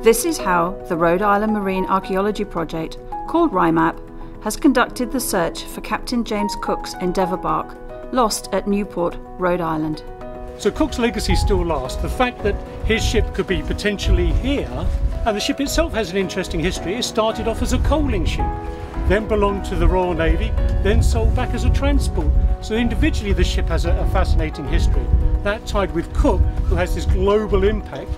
This is how the Rhode Island Marine Archaeology Project, called RIMAP, has conducted the search for Captain James Cook's Endeavour bark, lost at Newport, Rhode Island. So Cook's legacy still lasts. The fact that his ship could be potentially here, and the ship itself has an interesting history. It started off as a coaling ship, then belonged to the Royal Navy, then sold back as a transport. So individually the ship has a fascinating history. That tied with Cook, who has this global impact.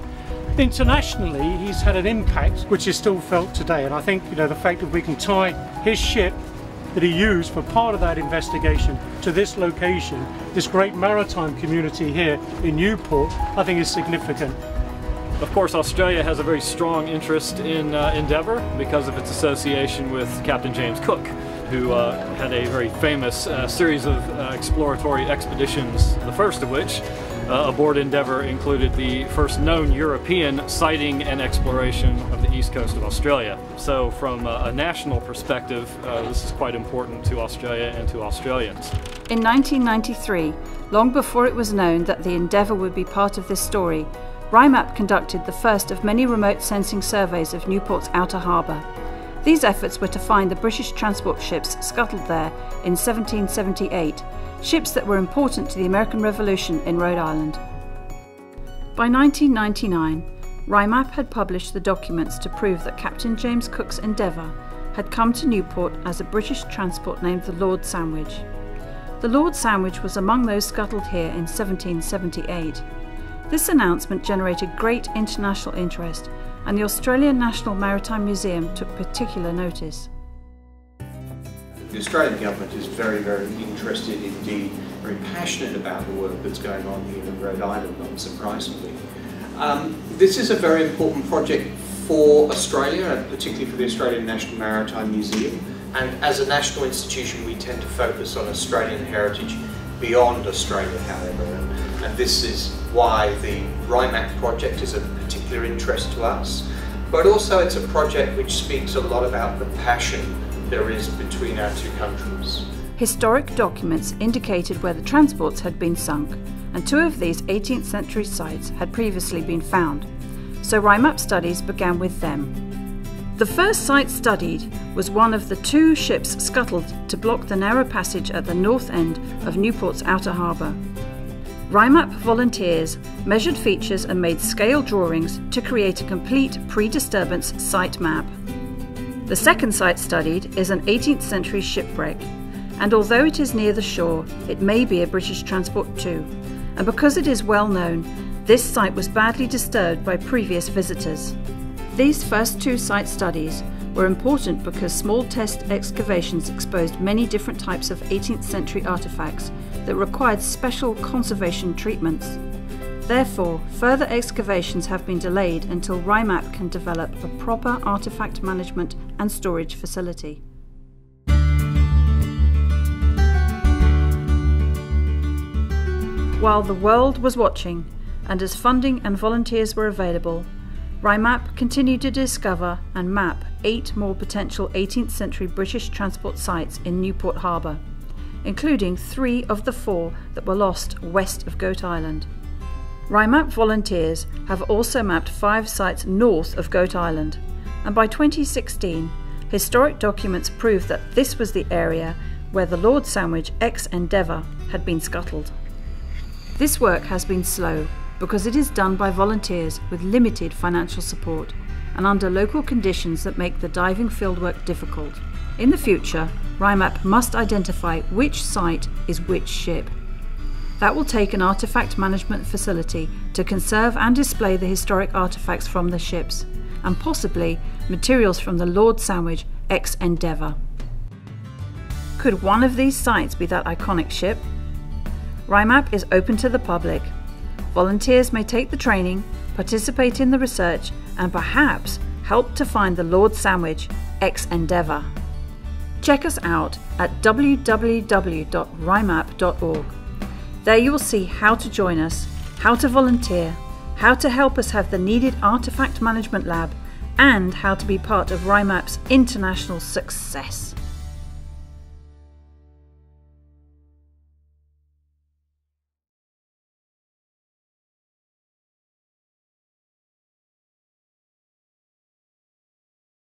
Internationally, he's had an impact which is still felt today, and I think the fact that we can tie his ship that he used for part of that investigation to this location, this great maritime community here in Newport, I think is significant. Of course, Australia has a very strong interest in Endeavour because of its association with Captain James Cook, who had a very famous series of exploratory expeditions, the first of which aboard Endeavour included the first known European sighting and exploration of the east coast of Australia. So from a national perspective, this is quite important to Australia and to Australians. In 1993, long before it was known that the Endeavour would be part of this story, RIMAP conducted the first of many remote sensing surveys of Newport's outer harbour. These efforts were to find the British transport ships scuttled there in 1778, ships that were important to the American Revolution in Rhode Island. By 1999, RIMAP had published the documents to prove that Captain James Cook's Endeavour had come to Newport as a British transport named the Lord Sandwich. The Lord Sandwich was among those scuttled here in 1778. This announcement generated great international interest, and the Australian National Maritime Museum took particular notice. The Australian government is very, very interested, indeed very passionate about the work that's going on here in Rhode Island, not surprisingly. This is a very important project for Australia, particularly for the Australian National Maritime Museum. And as a national institution, we tend to focus on Australian heritage beyond Australia, however. And this is why the RIMAP project is of particular interest to us. But also it's a project which speaks a lot about the passion there is between our two countries. Historic documents indicated where the transports had been sunk, and two of these 18th century sites had previously been found, so RIMAP studies began with them. The first site studied was one of the two ships scuttled to block the narrow passage at the north end of Newport's outer harbour. RIMAP volunteers measured features and made scale drawings to create a complete pre-disturbance site map. The second site studied is an 18th century shipwreck, and although it is near the shore, it may be a British transport too, and because it is well known, this site was badly disturbed by previous visitors. These first two site studies were important because small test excavations exposed many different types of 18th century artefacts that required special conservation treatments. Therefore, further excavations have been delayed until RIMAP can develop a proper artefact management and storage facility. While the world was watching, and as funding and volunteers were available, RIMAP continued to discover and map 8 more potential 18th century British transport sites in Newport Harbor, including 3 of the 4 that were lost west of Goat Island. RIMAP volunteers have also mapped 5 sites north of Goat Island, and by 2016, historic documents proved that this was the area where the Lord Sandwich ex-Endeavour had been scuttled. This work has been slow because it is done by volunteers with limited financial support and under local conditions that make the diving fieldwork difficult. In the future, RIMAP must identify which site is which ship. That will take an artefact management facility to conserve and display the historic artefacts from the ships, and possibly materials from the Lord Sandwich ex-Endeavour. Could one of these sites be that iconic ship? RIMAP is open to the public. Volunteers may take the training, participate in the research, and perhaps help to find the Lord Sandwich ex-Endeavour. Check us out at www.rimap.org. There you will see how to join us, how to volunteer, how to help us have the needed artefact management lab, and how to be part of RIMAP's international success.